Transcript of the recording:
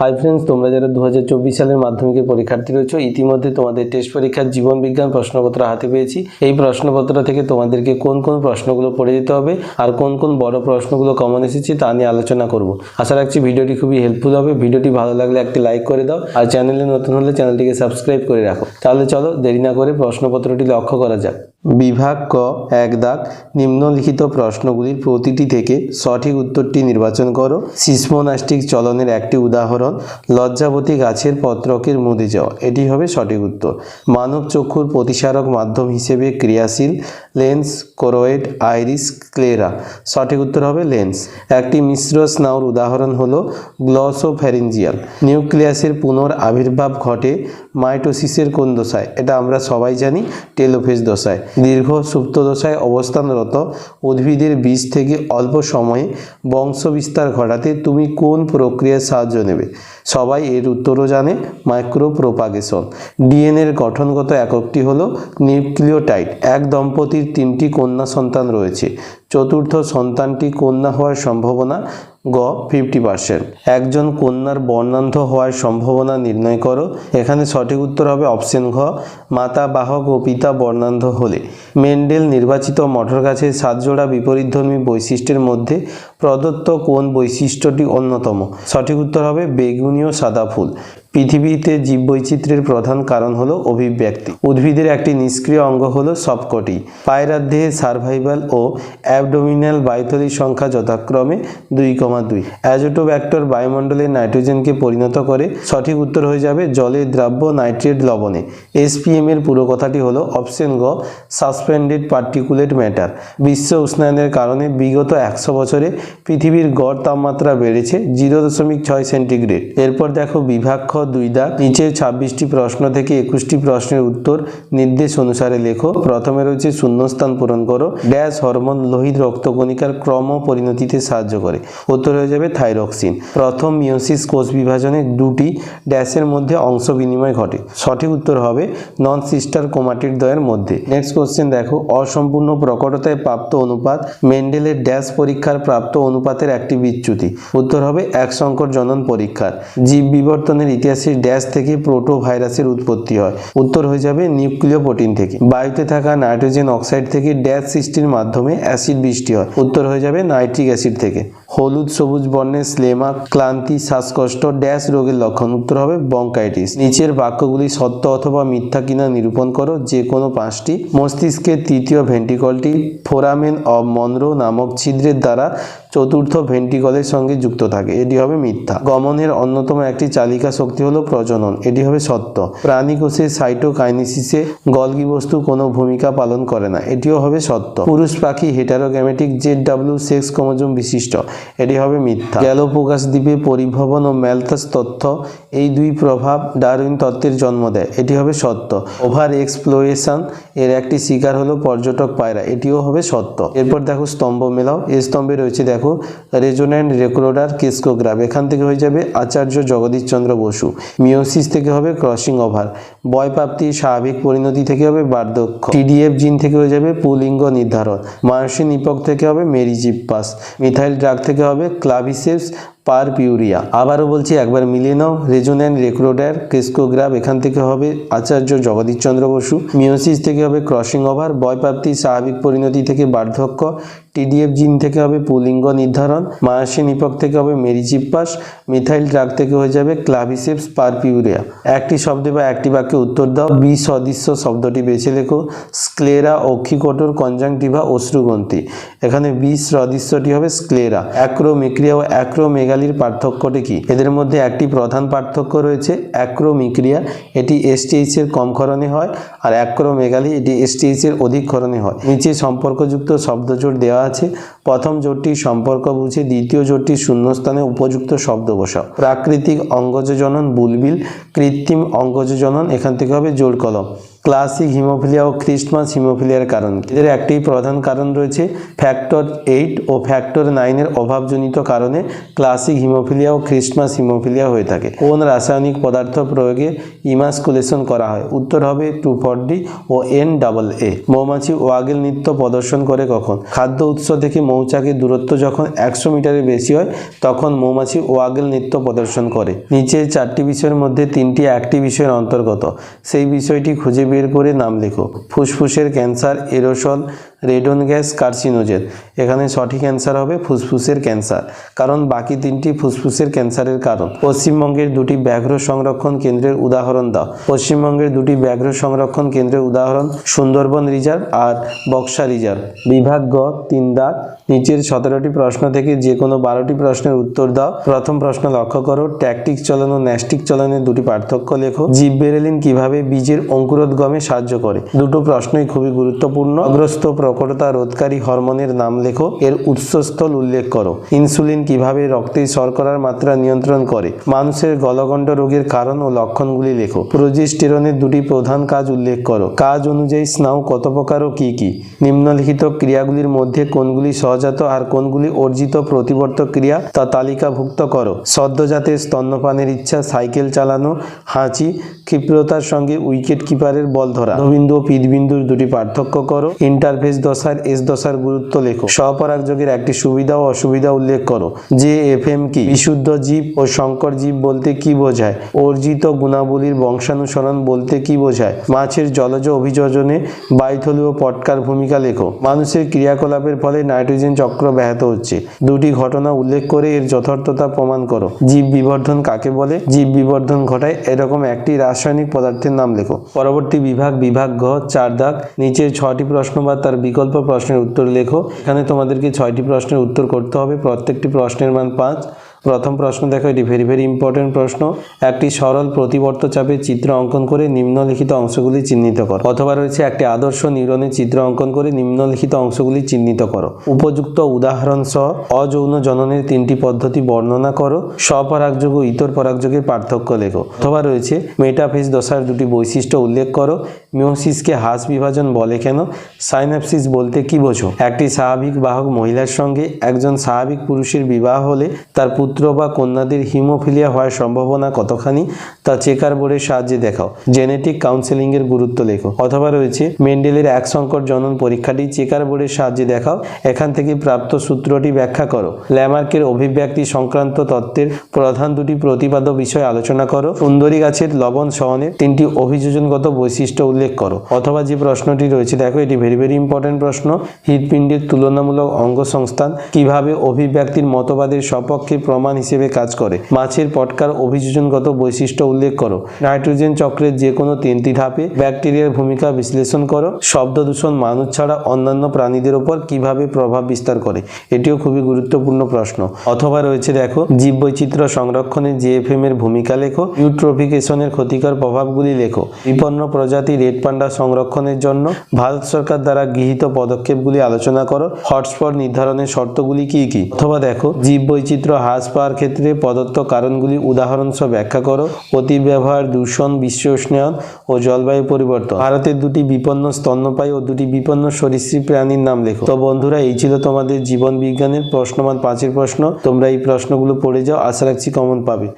Hi friends, তোমরা যারা 2024 সালের মাধ্যমিকের পরীক্ষার্থী রয়েছে, ইতিমধ্যে তোমাদের টেস্ট পরীক্ষার জীবন বিজ্ঞান প্রশ্নপত্র হাতে পেয়েছি। এই প্রশ্নপত্র থেকে তোমাদেরকে কোন কোন প্রশ্নগুলো পড়ে যেতে হবে আর কোন কোন বড় প্রশ্নগুলো কমন এসেছে তা নিয়ে আলোচনা করব। আশা রাখছি ভিডিওটি খুবই হেল্পফুল হবে। ভিডিওটি ভালো লাগলে একটি লাইক করে দাও আর চ্যানেলে নতুন হলে চ্যানেলটিকে সাবস্ক্রাইব করে রাখো। তাহলে চলো দেরি না করে প্রশ্নপত্রটি লক্ষ্য করা যাক। বিভাগ ক, এক দাগ, নিম্নলিখিত প্রশ্নগুলির প্রতিটি থেকে সঠিক উত্তরটি নির্বাচন করো। সিসমোনাস্টিক চলনের একটি উদাহরণ লজ্জাবতী গাছের পত্রকের মুদে যাওয়া, এটি হবে সঠিক উত্তর। মানব চক্ষুর প্রতিসারক মাধ্যম হিসেবে ক্রিয়াশীল লেন্স, কোরোয়েড, আইরিস, ক্লেরা, সঠিক উত্তর হবে লেন্স। একটি মিশ্র স্নায়ুর উদাহরণ হলো গ্লসোফ্যারিঞ্জিয়াল। নিউক্লিয়াসের পুনর আবির্ভাব ঘটে মাইটোসিসের কোন দশায়? এটা আমরা সবাই জানি, টেলোফেজ দশায়। দীর্ঘ সুপ্ত দশায় অবস্থানরত উদ্ভিদের বীজ থেকে অল্প সময়ে বংশবিস্তার ঘটাতে তুমি কোন প্রক্রিয়ার সাহায্য নেবে? সবাই এর উত্তরও জানে, মাইক্রোপ্রোপাগেশন। ডিএনএর গঠনগত এককটি হলো নিউক্লিওটাইড। এক দম্পতির 3টি কন্যা সন্তান রয়েছে, চতুর্থ সন্তানটি কন্যা হওয়ার সম্ভাবনা গ 50%। একজন কন্যার বর্ণান্ধ হওয়ার সম্ভাবনা নির্ণয় করো। এখানে সঠিক উত্তর হবে অপশন ঘ, মাতা বাহক ও পিতা বর্ণান্ধ হলে। মেন্ডেল নির্বাচিত মটর গাছের 7 জোড়া বিপরীতধর্মী বৈশিষ্ট্যের মধ্যে প্রদত্ত কোন বৈশিষ্ট্যটি অন্যতম? সঠিক উত্তর হবে বেগুনীয় সাদা ফুল। পৃথিবীতে জীববৈচিত্র্যের প্রধান কারণ হলো অভিব্যক্তি। উদ্ভিদের একটি নিষ্ক্রিয় অঙ্গ হলো সবকটি। পায়রার দেহে সার্ভাইভাল ও অ্যাবডোমিনাল বায়ুথলির সংখ্যা যথাক্রমে 2,2। অ্যাজোটোব্যাক্টর বায়ুমণ্ডলের নাইট্রোজেনকে পরিণত করে, সঠিক উত্তর হয়ে যাবে জলের দ্রাব্য নাইট্রেট লবণে। এসপিএম এর পুরো কথাটি হলো অপশন গ, সাসপেন্ডেড পার্টিকুলেট ম্যাটার। বিশ্ব উষ্ণায়নের কারণে বিগত 100 বছরে পৃথিবীর গড় তাপমাত্রা বেড়েছে 0.6 সেন্টিগ্রেড। এরপর দেখো বিভাগ খ, 2 দাগ, নিচে 26টি প্রশ্ন থেকে 21টি প্রশ্নের উত্তর নির্দেশ অনুসারে লেখো। প্রথমে রয়েছে শূন্যস্থান পূরণ করো। ড্যাশ হরমোন লোহিত রক্তকণিকার ক্রম পরিণতিতে সাহায্য করে? উত্তর হয়ে যাবে থাইরক্সিন। প্রথম মিওসিস কোষ বিভাজনে 2টি ড্যাশের মধ্যে অংশ বিনিময় ঘটে, সঠিক উত্তর হবে নন সিস্টার ক্রোমাটিড দ্বয়ের মধ্যে। নেক্সট কোশ্চেন দেখো, অসম্পূর্ণ প্রকটতায় প্রাপ্ত অনুপাত মেন্ডেলের ড্যাশ পরীক্ষার প্রাপ্ত অনুপাতের একটি বিচ্যুতি? উত্তর হবে এক সংকর জনন পরীক্ষার। জীব বিবর্তনের ইতিহাসে ড্যাশ থেকে প্রোটো ভাইরাসের উৎপত্তি হয়? উত্তর হয়ে যাবে নিউক্লিয় প্রোটিন থেকে। বায়ুতে থাকা নাইট্রোজেন অক্সাইড থেকে ড্যাশ সৃষ্টির মাধ্যমে অ্যাসিড বৃষ্টি হয়? উত্তর হয়ে যাবে নাইট্রিক অ্যাসিড থেকে। হলুদ সবুজ বর্ণের স্লেমা, ক্লান্তি, শ্বাসকষ্ট ড্যাশ রোগের লক্ষণ? উত্তর হবে ব্রঙ্কাইটিস। নিচের বাক্যগুলি সত্য অথবা মিথ্যা কিনা নিরূপণ করো, যে কোনো 5টি। মস্তিষ্কের তৃতীয় ভেন্ট্রিকলটি ফোরামেন অব মনরো নামক ছিদ্রের দ্বারা চতুর্থ ভেন্ট্রিকলের সঙ্গে যুক্ত থাকে, এটি হবে মিথ্যা। গমনের অন্যতম একটি চালিকা শক্তি হলো প্রজনন, এটি হবে সত্য। প্রাণী কোষের সাইটোকাইনেসিসে গলগি বস্তু কোনো ভূমিকা পালন করে না, এটিও হবে সত্য। পুরুষ পাখি হেটারোগ্যামেটিক ZW সেক্স ক্রোমোজোম বিশিষ্ট, এটি হবে মিথ্যা। গ্যালোপোগাস দ্বীপে পরিভ্রমণ ও ম্যালথাস তথ্য, এই 2 প্রভাব ডারউইন তত্ত্বের জন্ম দেয়, এটি হবে সত্য। ওভার এক্সপ্লোরেশন এর একটি শিকার হলো পর্যটক পায়রা, এটিও হবে সত্য। এরপর দেখো স্তম্ভ মেলাও। এই স্তম্ভে রয়েছে দেখো রেজোন্যান্ট রেকর্ডার কেসকোগ্রাফ, এখান থেকে হয়ে যাবে আচার্য জগদীশ চন্দ্র বসু। মিওসিস থেকে হবে ক্রসিং ওভার। বয়প্রাপ্তির স্বাভাবিক পরিণতি থেকে হবে বার্ধক্য। TDF জিন থেকে হয়ে যাবে পুলিঙ্গ নির্ধারণ। মায়োসিন ইপক থেকে হবে মেরিজিপ্পাস। মিথাইল ড্রাগ থেকে হবে ক্লাভিসেপস পারপিউরিয়া। আবারও বলছি, একবার মিলিয়ে নাও। রেজোন্যান্ট রেকর্ডার কেসকোগ্রাফ, এখান থেকে হবে আচার্য জগদীশ চন্দ্র বসু। মিওসিস থেকে হবে ক্রসিং ওভার। বয়প্রাপ্তির স্বাভাবিক পরিণতি থেকে বার্ধক্য। TDF জিন থেকে হবে পুলিঙ্গ নির্ধারণ। মায়োসিন ইপক থেকে হবে মেরিজিপ্পাস। মিথাইল ড্রাগ থেকে হয়ে যাবে ক্লাভিসেপস পারপিউরিয়া। একটি শব্দে বা একটি বাক্যে উত্তর দাও। বি সদৃশ্য শব্দটি বেছে লেখো। স্ক্লেরা, অক্ষিকটর, কনজাংটিভা, অশ্রুগ্রন্থি। এখানে বি সদৃশ্যটি হবে স্ক্লেরা। অ্যাক্রোমিক্রিয়া ও অ্যাক্রোমেগালির পার্থক্যটি কি? এদের মধ্যে একটি প্রধান পার্থক্য রয়েছে। অ্যাক্রোমিক্রিয়া এটি STH এর কম ক্ষরণে হয়, আর অ্যাক্রোমেগালি এটি STH এর অধিক ক্ষরণে হয়। নিচে সম্পর্কযুক্ত শব্দজোড় দেওয়া আছে। প্রথম জোড়টির সম্পর্ক বুঝে দ্বিতীয় জোড়টির শূন্যস্থানে উপযুক্ত শব্দ বসাও। প্রাকৃতিক অঙ্গজ জনন বুলবিল, কৃত্রিম অঙ্গজ জনন, এখান থেকে হবে জোড় কলম। ক্লাসিক হিমোফিলিয়া ও ক্রিস্টমাস হিমোফিলিয়ার কারণ কি? এদের একটি প্রধান কারণ রয়েছে ফ্যাক্টর 8 ও ফ্যাক্টর 9 এর অভাবজনিত কারণে ক্লাসিক হিমোফিলিয়া ও ক্রিস্টমাস হিমোফিলিয়া হয়ে থাকে। কোন রাসায়নিক পদার্থ প্রয়োগে ইমাস্কুলেশন করা হয়? উত্তর হবে 2,4-D ও NAA। মৌমাছি ওয়াগেল নৃত্য প্রদর্শন করে কখন? খাদ্য উৎস থেকে মৌচাকের দূরত্ব যখন 100 মিটারের বেশি হয় তখন মৌমাছি ওয়াগেল নৃত্য প্রদর্শন করে। নিচের 4টি বিষয়ের মধ্যে 3টি একটি বিষয়ের অন্তর্গত, সেই বিষয়টি খুঁজে বের করে নাম লেখো। ফুসফুসের cancer, aerosol, radon gas, carcinogen. এখানে সঠিক অ্যান্সার হবে ফুসফুসের ক্যান্সার, কারণ বাকি 3টি ফুসফুসের ক্যান্সারের কারণ। পশ্চিমবঙ্গের 2টি ব্যাঘ্র সংরক্ষণ কেন্দ্রের উদাহরণ দাও। পশ্চিমবঙ্গের 2টি ব্যাঘ্র সংরক্ষণ কেন্দ্রের উদাহরণ সুন্দরবন রিজার্ভ আর বক্সা রিজার্ভ। বিভাগ গ 3 দাগ। নিচের 17টি প্রশ্ন থেকে যে কোনো 12টি প্রশ্নের উত্তর দাও। প্রথম প্রশ্ন লক্ষ্য করো, ট্যাকটিক চলন ও ন্যাস্টিক চলনের 2টি পার্থক্য লেখো। জিববেরেলিন কিভাবে বীজের অঙ্কুরোদ্গমে সাহায্য করে? দুটো প্রশ্নই খুবই গুরুত্বপূর্ণ। অগ্রস্ত প্রকটতা রোধকারী হরমোনের নাম লেখো, এর উৎসস্থল উল্লেখ করো। ইনসুলিন কিভাবে রক্তে শর্করার মাত্রা নিয়ন্ত্রণ করে? মানুষের গলগণ্ড রোগের কারণ ও লক্ষণগুলি লেখো। প্রোজেস্টেরনের 2টি প্রধান কাজ উল্লেখ করো। কাজ অনুযায়ী স্নায়ু কত প্রকার ও কি কি? নিম্নলিখিত ক্রিয়াগুলির মধ্যে কোনগুলি সহজাত আর কোনগুলি অর্জিত প্রতিবর্তক ক্রিয়া তা তালিকাভুক্ত করো। সদ্যজাতের স্তন্যপানের ইচ্ছা, সাইকেল চালানো, হাঁচি, ক্ষিপ্রতার সঙ্গে উইকেট কিপারের বল ধরা। মধ্যবিন্দু ও পিতবিন্দুর 2টি পার্থক্য করো। ইন্টারফেস দশার এস দশার গুরুত্ব লেখো। স্বপরাগযোগের একটি সুবিধা ও অসুবিধা উল্লেখ করো। JFM কি? বিশুদ্ধ জীব ও সংকর জীব বলতে কি বোঝায়? অর্জিত গুণাবলীর বংশানুসরণ বলতে কি বোঝায়? মাছের জলজ অভিযোজনে বাইথলি ও পটকার ভূমিকা লেখো। মানুষের ক্রিয়াকলাপের ফলে নাইট্রোজেন চক্র ব্যাহত হচ্ছে, 2টি ঘটনা উল্লেখ করে এর যথার্থতা প্রমাণ করো। জীব বিবর্ধন কাকে বলে? জীব বিবর্ধন ঘটায় এরকম একটি রাসায়নিক পদার্থের নাম লেখো। পরবর্তী বিভাগ গ 4 দাগ। নিচের 6টি প্রশ্ন বা তার বিকল্প প্রশ্নের উত্তর লেখো। এখানে তোমাদেরকে 6টি প্রশ্নের উত্তর করতে হবে, প্রত্যেকটি প্রশ্নের মান 5। প্রথম প্রশ্ন দেখো, এটি ভেরি ইম্পর্টেন্ট প্রশ্ন। একটি সরল প্রতিবর্ত চাপের চিত্র অঙ্কন করে নিম্নলিখিত অংশগুলি চিহ্নিত করো। অথবা রয়েছে একটি আদর্শ নিউরনের চিত্র অঙ্কন করে নিম্নলিখিত অংশগুলি চিহ্নিত করো। উপযুক্ত উদাহরণ সহ অযৌন জননের 3টি পদ্ধতি বর্ণনা করো। স্বপরাগযোগ ও ইতর পরাগযোগের পার্থক্য লেখো। অথবা রয়েছে মেটাফেজ দশার 2টি বৈশিষ্ট্য উল্লেখ করো। মিওসিসকে হাস বিভাজন বলে কেন? সাইন্যাপসিস বলতে কি বোঝো? একটি স্বাভাবিক বাহক মহিলার সঙ্গে একজন স্বাভাবিক পুরুষের বিবাহ হলে তার পুত্র বা কন্যাদের হিমোফিলিয়া হওয়ার সম্ভাবনা কতখানি তা চেকার বোর্ডের সাহায্যে দেখাও। জেনেটিক কাউন্সেলিং এর গুরুত্ব লেখো। অথবা রয়েছে মেন্ডেলের এক সংকর জনন পরীক্ষাটি চেকার বোর্ডের সাহায্যে দেখাও, এখান থেকে প্রাপ্ত সূত্রটি ব্যাখ্যা করো। ল্যামার্কের অভিব্যক্তি সংক্রান্ত তত্ত্বের প্রধান 2টি প্রতিপাদ্য বিষয় আলোচনা করো। সুন্দরী গাছের লবণ সহনের 3টি অভিযোজনগত বৈশিষ্ট্য উল্লেখ করো। অথবা যে প্রশ্নটি রয়েছে দেখো, এটি ভেরি ইম্পর্টেন্ট প্রশ্ন। হৃৎপিণ্ডের তুলনামূলক অঙ্গসংস্থান কিভাবে অভিব্যক্তির মতবাদের সপক্ষে প্রমাণ হিসেবে কাজ করে? মাছের পটকার অভিযোজনগত বৈশিষ্ট্য উল্লেখ করো। নাইট্রোজেন চক্রের যে কোনো 3টি ধাপে ব্যাকটেরিয়ার ভূমিকা বিশ্লেষণ করো। শব্দ দূষণ মানুষ ছাড়া অন্যান্য প্রাণীদের উপর কিভাবে প্রভাব বিস্তার করে? এটিও খুবই গুরুত্বপূর্ণ প্রশ্ন। অথবা রয়েছে দেখো, জীববৈচিত্র্য সংরক্ষণে JFM এর ভূমিকা লেখো। ইউট্রোফিকেশনের ক্ষতিকর প্রভাবগুলি লেখো। বিপন্ন প্রজাতি রেড পান্ডা সংরক্ষণের জন্য ভারত সরকার দ্বারা গৃহীত পদক্ষেপগুলি আলোচনা করো। হটস্পট নির্ধারণের শর্তগুলি কি কি? অথবা দেখো, জীববৈচিত্র্য হ্রাস পাওয়ার ক্ষেত্রে প্রদত্ত কারণগুলি উদাহরণ সহ ব্যাখ্যা করো। অতিব্যবহার, দূষণ, বিশ্ব উষ্ণায়ন ও জলবায়ু পরিবর্তন। ভারতের 2টি বিপন্ন স্তন্যপায়ী ও 2টি বিপন্ন সরীসৃপ প্রাণীর নাম লেখো। তো বন্ধুরা, এই ছিল তোমাদের জীবন বিজ্ঞানের প্রশ্নমান 5-এর প্রশ্ন। তোমরা এই প্রশ্নগুলো পড়ে যাও, আশা রাখছি কমন পাবে।